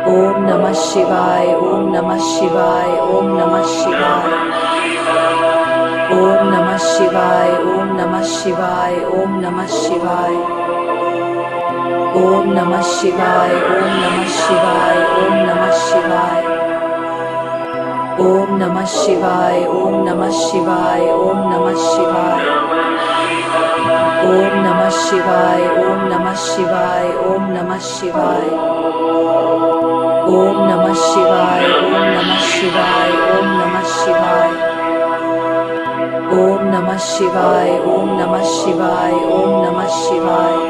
Om Namah Shivaya, Om Namah Shivaya, Om Namah Shivaya. Om Namah Shivaya, Om Namah Shivaya, Om Namah Shivaya. Om Namah Shivaya, Om Namah Shivaya, Om Namah Shivaya. Om Namah Shivaya, Om Namah Shivaya, Om Namah Shivaya. Om Namah Shivaya, Om Namah Shivaya, Om Namah Shivaya. Om Namah Shivaya, Om Namah Shivaya, Om Namah Shivaya. Om Namah Shivaya, Om Namah Shivaya, Om Namah Shivaya.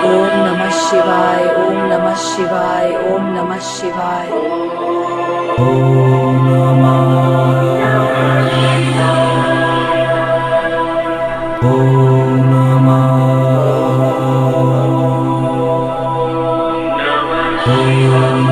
Om Namah Shivaya, Om Namah Shivaya, Om Namah Shivaya. Om Namah Om Namah Om